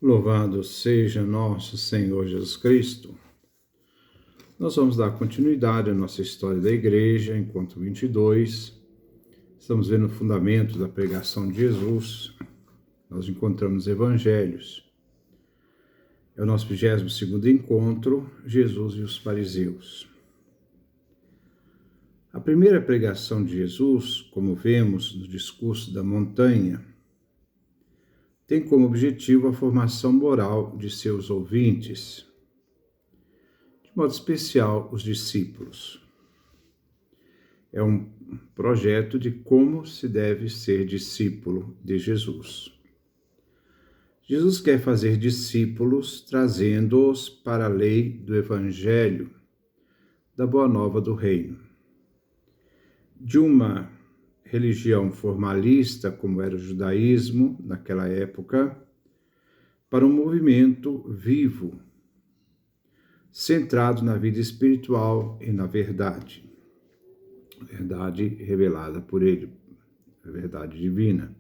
Louvado seja nosso Senhor Jesus Cristo. Nós vamos dar continuidade à nossa história da igreja, enquanto 22. Estamos vendo o fundamento da pregação de Jesus. Nós encontramos evangelhos. É o nosso 22º encontro, Jesus e os fariseus. A primeira pregação de Jesus, como vemos no discurso da montanha, tem como objetivo a formação moral de seus ouvintes, de modo especial os discípulos. É um projeto de como se deve ser discípulo de Jesus. Jesus quer fazer discípulos trazendo-os para a lei do Evangelho, da Boa Nova do Reino. De uma religião formalista, como era o judaísmo naquela época, para um movimento vivo, centrado na vida espiritual e na verdade. A verdade revelada por ele, a verdade divina,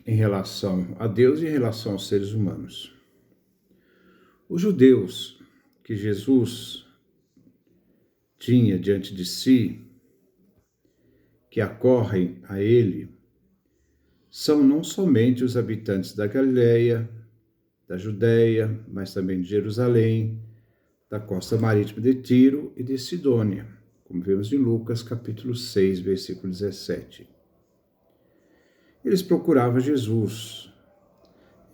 em relação a Deus e em relação aos seres humanos. Os judeus que Jesus tinha diante de si, que acorrem a ele, são não somente os habitantes da Galileia, da Judéia, mas também de Jerusalém, da costa marítima de Tiro e de Sidônia, como vemos em Lucas capítulo 6, versículo 17. Eles procuravam Jesus,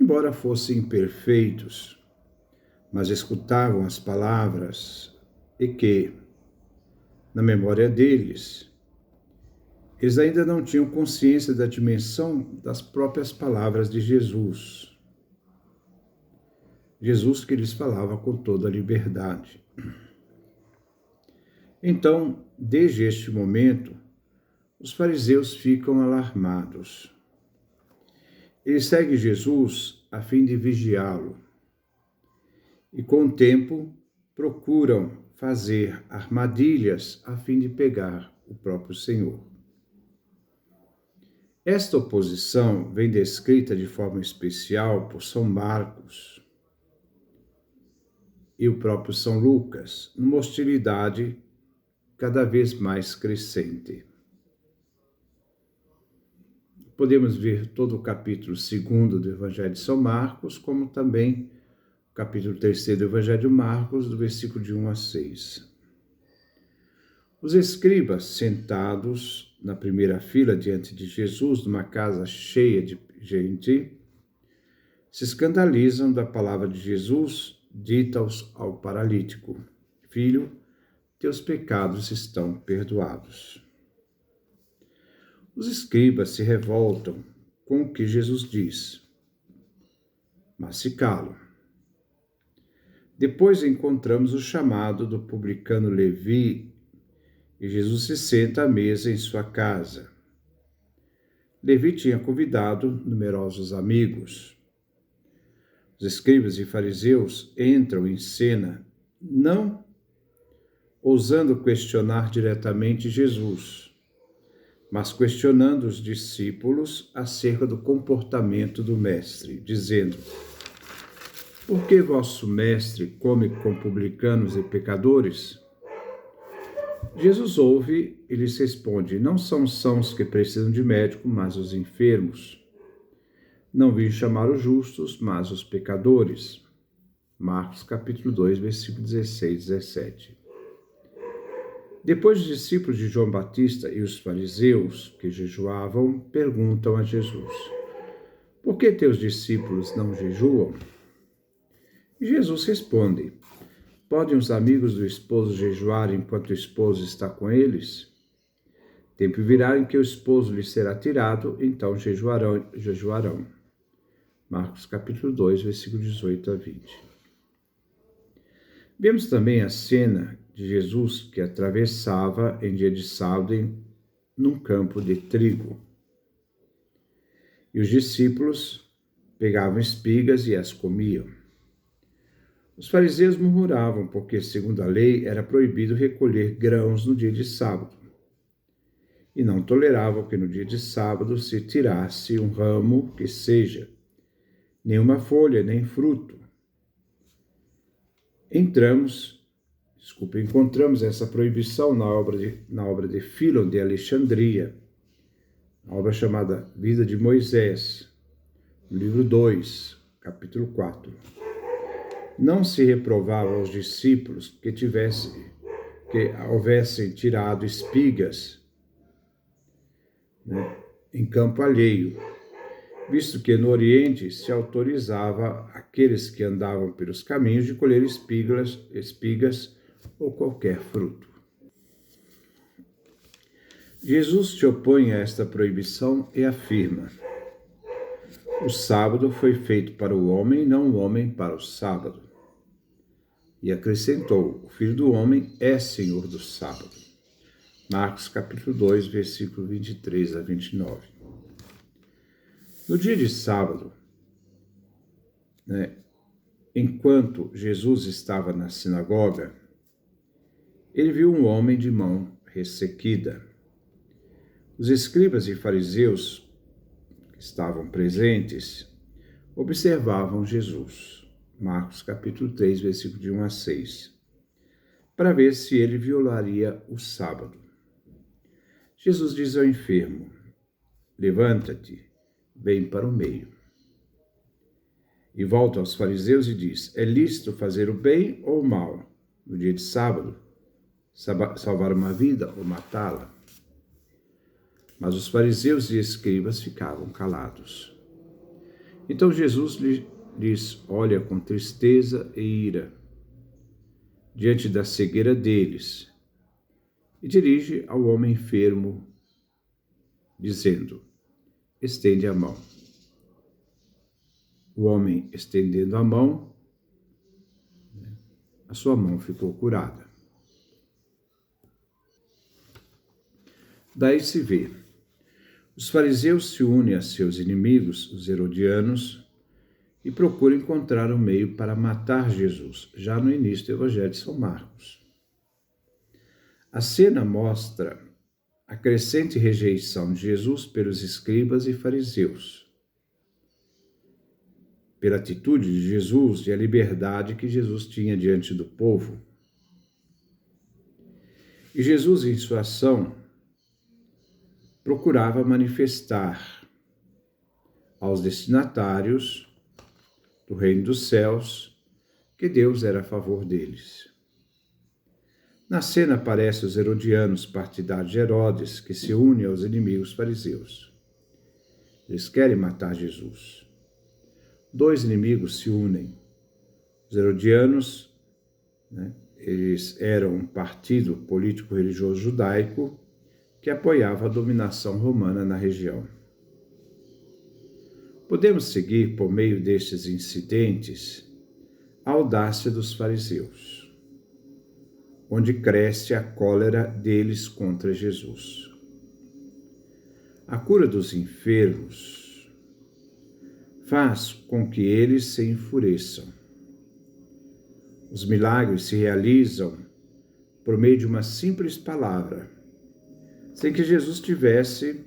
embora fossem imperfeitos, mas escutavam as palavras e que, na memória deles, eles ainda não tinham consciência da dimensão das próprias palavras de Jesus. Jesus que lhes falava com toda a liberdade. Então, desde este momento, os fariseus ficam alarmados. Eles seguem Jesus a fim de vigiá-lo e, com o tempo, procuram fazer armadilhas a fim de pegar o próprio Senhor. Esta oposição vem descrita de forma especial por São Marcos e o próprio São Lucas, numa hostilidade cada vez mais crescente. Podemos ver todo o capítulo 2 do Evangelho de São Marcos, como também o capítulo 3 do Evangelho de Marcos, do versículo de 1 a 6. Os escribas, sentados na primeira fila diante de Jesus, numa casa cheia de gente, se escandalizam da palavra de Jesus dita ao paralítico: Filho, teus pecados estão perdoados. Os escribas se revoltam com o que Jesus diz, mas se calam. Depois encontramos o chamado do publicano Levi, e Jesus se senta à mesa em sua casa. Levi tinha convidado numerosos amigos. Os escribas e fariseus entram em cena, não ousando questionar diretamente Jesus, mas questionando os discípulos acerca do comportamento do mestre, dizendo: Por que vosso mestre come com publicanos e pecadores? Jesus ouve e lhes responde: Não são sãos que precisam de médico, mas os enfermos. Não vim chamar os justos, mas os pecadores. Marcos capítulo 2, versículo 16 e 17. Depois os discípulos de João Batista e os fariseus que jejuavam perguntam a Jesus: Por que teus discípulos não jejuam? E Jesus responde: Podem os amigos do esposo jejuar enquanto o esposo está com eles? Tempo virá em que o esposo lhe será tirado, então jejuarão. Marcos capítulo 2, versículo 18 a 20. Vemos também a cena de Jesus que atravessava em dia de sábado num campo de trigo. E os discípulos pegavam espigas e as comiam. Os fariseus murmuravam porque, segundo a lei, era proibido recolher grãos no dia de sábado. E não toleravam que no dia de sábado se tirasse um ramo que seja, nenhuma folha, nem fruto. Encontramos essa proibição na obra de Fílon de Alexandria, a obra chamada Vida de Moisés, no livro 2, capítulo 4. Não se reprovava aos discípulos que houvessem tirado espigas, em campo alheio, visto que no Oriente se autorizava aqueles que andavam pelos caminhos de colher espigas ou qualquer fruto. Jesus se opõe a esta proibição e afirma: o sábado foi feito para o homem, não o homem para o sábado. E acrescentou: o Filho do Homem é Senhor do sábado. Marcos capítulo 2, versículo 23 a 29. No dia de sábado, enquanto Jesus estava na sinagoga, ele viu um homem de mão ressequida. Os escribas e fariseus que estavam presentes observavam Jesus, Marcos capítulo 3, versículo de 1 a 6, para ver se ele violaria o sábado. Jesus diz ao enfermo: levanta-te, vem para o meio. E volta aos fariseus e diz: é lícito fazer o bem ou o mal no dia de sábado, salvar uma vida ou matá-la? Mas os fariseus e escribas ficavam calados. Então Jesus lhes olha com tristeza e ira diante da cegueira deles e dirige ao homem enfermo, dizendo: estende a mão. O homem, estendendo a mão, a sua mão ficou curada. Daí se vê: os fariseus se unem a seus inimigos, os herodianos, e procuram encontrar um meio para matar Jesus, já no início do Evangelho de São Marcos. A cena mostra a crescente rejeição de Jesus pelos escribas e fariseus, pela atitude de Jesus e a liberdade que Jesus tinha diante do povo. E Jesus, em sua ação, procurava manifestar aos destinatários do reino dos céus que Deus era a favor deles. Na cena aparecem os herodianos, partidários de Herodes, que se unem aos inimigos fariseus. Eles querem matar Jesus. Dois inimigos se unem. Os herodianos, eles eram um partido político-religioso judaico que apoiava a dominação romana na região. Podemos seguir, por meio destes incidentes, a audácia dos fariseus, onde cresce a cólera deles contra Jesus. A cura dos enfermos faz com que eles se enfureçam. Os milagres se realizam por meio de uma simples palavra, sem que Jesus tivesse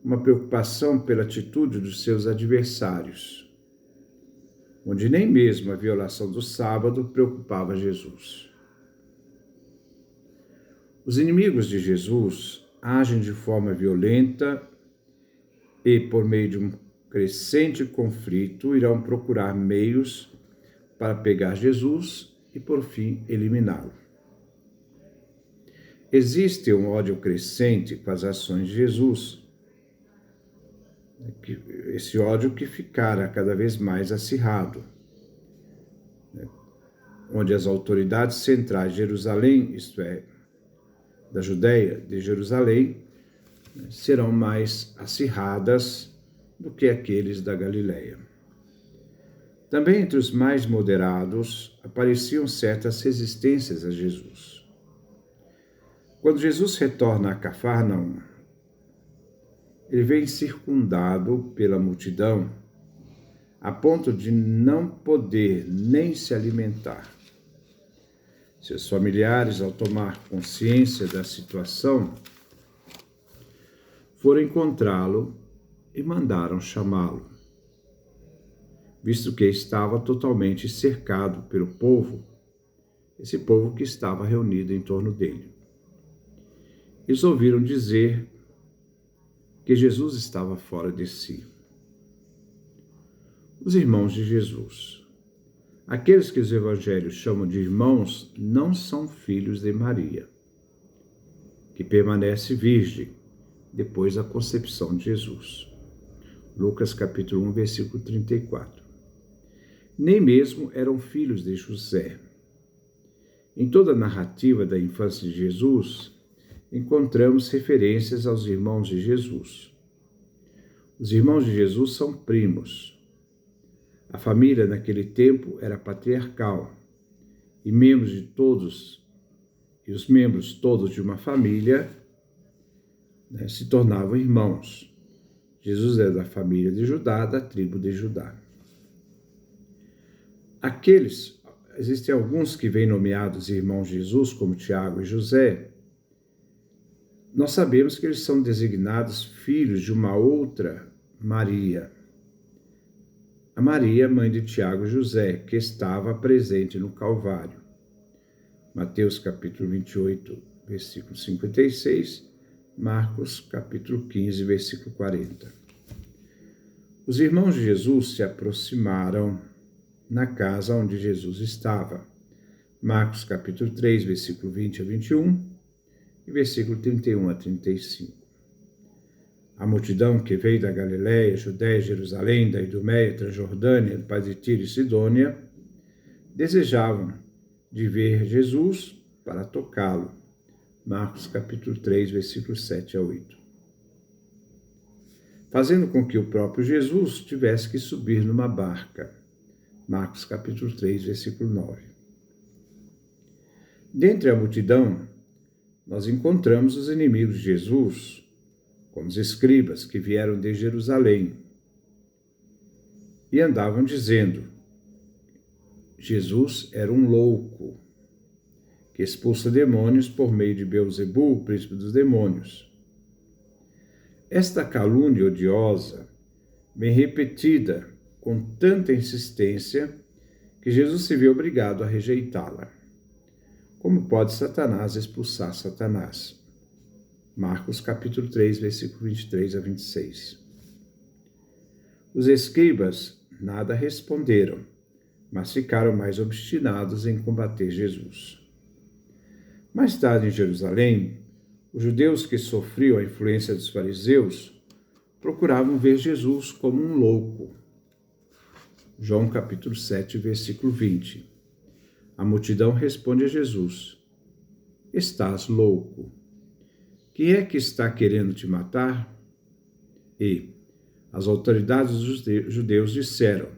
uma preocupação pela atitude dos seus adversários, onde nem mesmo a violação do sábado preocupava Jesus. Os inimigos de Jesus agem de forma violenta e, por meio de um crescente conflito, irão procurar meios para pegar Jesus e, por fim, eliminá-lo. Existe um ódio crescente com as ações de Jesus, esse ódio que ficara cada vez mais acirrado, onde as autoridades centrais de Jerusalém, isto é, da Judéia, de Jerusalém, serão mais acirradas do que aqueles da Galileia. Também entre os mais moderados apareciam certas resistências a Jesus. Quando Jesus retorna a Cafarnaum, ele vem circundado pela multidão, a ponto de não poder nem se alimentar. Seus familiares, ao tomar consciência da situação, foram encontrá-lo e mandaram chamá-lo. visto que estava totalmente cercado pelo povo, esse povo que estava reunido em torno dele. Eles ouviram dizer que Jesus estava fora de si. Os irmãos de Jesus. Aqueles que os evangelhos chamam de irmãos não são filhos de Maria, que permanece virgem depois da concepção de Jesus. Lucas capítulo 1, versículo 34. Nem mesmo eram filhos de José. Em toda a narrativa da infância de Jesus, encontramos referências aos irmãos de Jesus. Os irmãos de Jesus são primos. A família naquele tempo era patriarcal e os membros todos de uma família se tornavam irmãos. Jesus é da família de Judá, da tribo de Judá. Existem alguns que vêm nomeados irmãos de Jesus, como Tiago e José. Nós sabemos que eles são designados filhos de uma outra Maria. A Maria, mãe de Tiago e José, que estava presente no Calvário. Mateus capítulo 28, versículo 56, Marcos capítulo 15, versículo 40. Os irmãos de Jesus se aproximaram na casa onde Jesus estava. Marcos capítulo 3, versículo 20 a 21 e versículo 31 a 35. A multidão que veio da Galiléia, Judéia, Jerusalém, da Idumeia, Transjordânia, do Tiro e Sidônia, desejavam de ver Jesus para tocá-lo. Marcos capítulo 3, versículos 7 a 8. Fazendo com que o próprio Jesus tivesse que subir numa barca. Marcos capítulo 3, versículo 9. Dentre a multidão, nós encontramos os inimigos de Jesus, como os escribas que vieram de Jerusalém, e andavam dizendo: Jesus era um louco, que expulsa demônios por meio de Beelzebul, o príncipe dos demônios. Esta calúnia odiosa vem repetida com tanta insistência que Jesus se vê obrigado a rejeitá-la. Como pode Satanás expulsar Satanás? Marcos capítulo 3, versículo 23 a 26. Os escribas nada responderam, mas ficaram mais obstinados em combater Jesus. Mais tarde, em Jerusalém, os judeus que sofriam a influência dos fariseus procuravam ver Jesus como um louco. João capítulo 7, versículo 20. A multidão responde a Jesus: estás louco. Quem é que está querendo te matar? E as autoridades dos judeus disseram: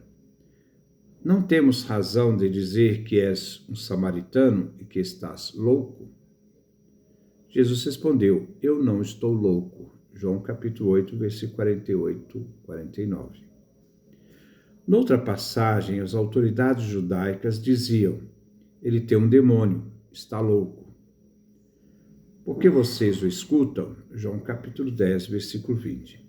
não temos razão de dizer que és um samaritano e que estás louco? Jesus respondeu: eu não estou louco. João capítulo 8, versículo 48, 49. Noutra passagem, as autoridades judaicas diziam: ele tem um demônio, está louco. Por que vocês o escutam? João capítulo 10, versículo 20.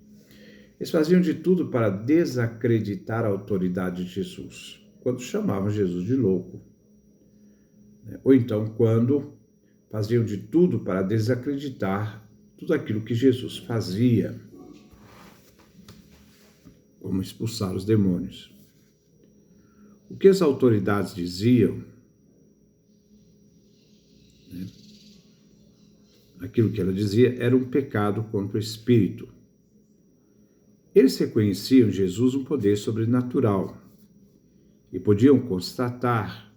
Eles faziam de tudo para desacreditar a autoridade de Jesus, quando chamavam Jesus de louco. Ou então, quando faziam de tudo para desacreditar tudo aquilo que Jesus fazia, como expulsar os demônios. O que as autoridades diziam, aquilo que ela dizia, era um pecado contra o Espírito. Eles reconheciam em Jesus um poder sobrenatural e podiam constatar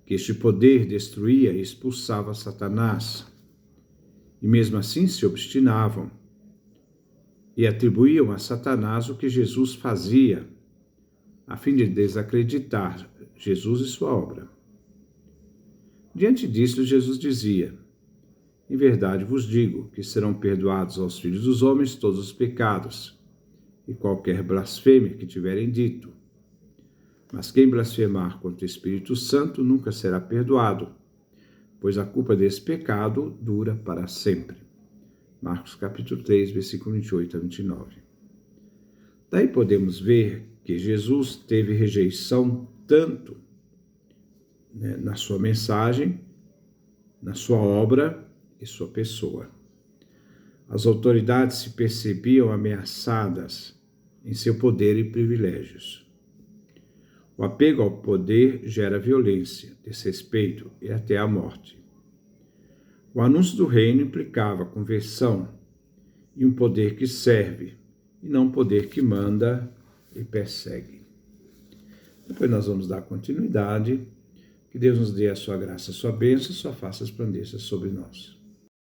que este poder destruía e expulsava Satanás. E mesmo assim se obstinavam e atribuíam a Satanás o que Jesus fazia, a fim de desacreditar Jesus e sua obra. Diante disso, Jesus dizia: em verdade vos digo que serão perdoados aos filhos dos homens todos os pecados e qualquer blasfêmia que tiverem dito. Mas quem blasfemar contra o Espírito Santo nunca será perdoado, pois a culpa desse pecado dura para sempre. Marcos capítulo 3, versículo 28 a 29. Daí podemos ver que Jesus teve rejeição tanto, né, na sua mensagem, na sua obra e sua pessoa. As autoridades se percebiam ameaçadas em seu poder e privilégios. O apego ao poder gera violência, desrespeito e até a morte. O anúncio do reino implicava conversão e um poder que serve, e não um poder que manda e persegue. Depois nós vamos dar continuidade. Que Deus nos dê a sua graça, a sua bênção, a sua face resplandeça sobre nós.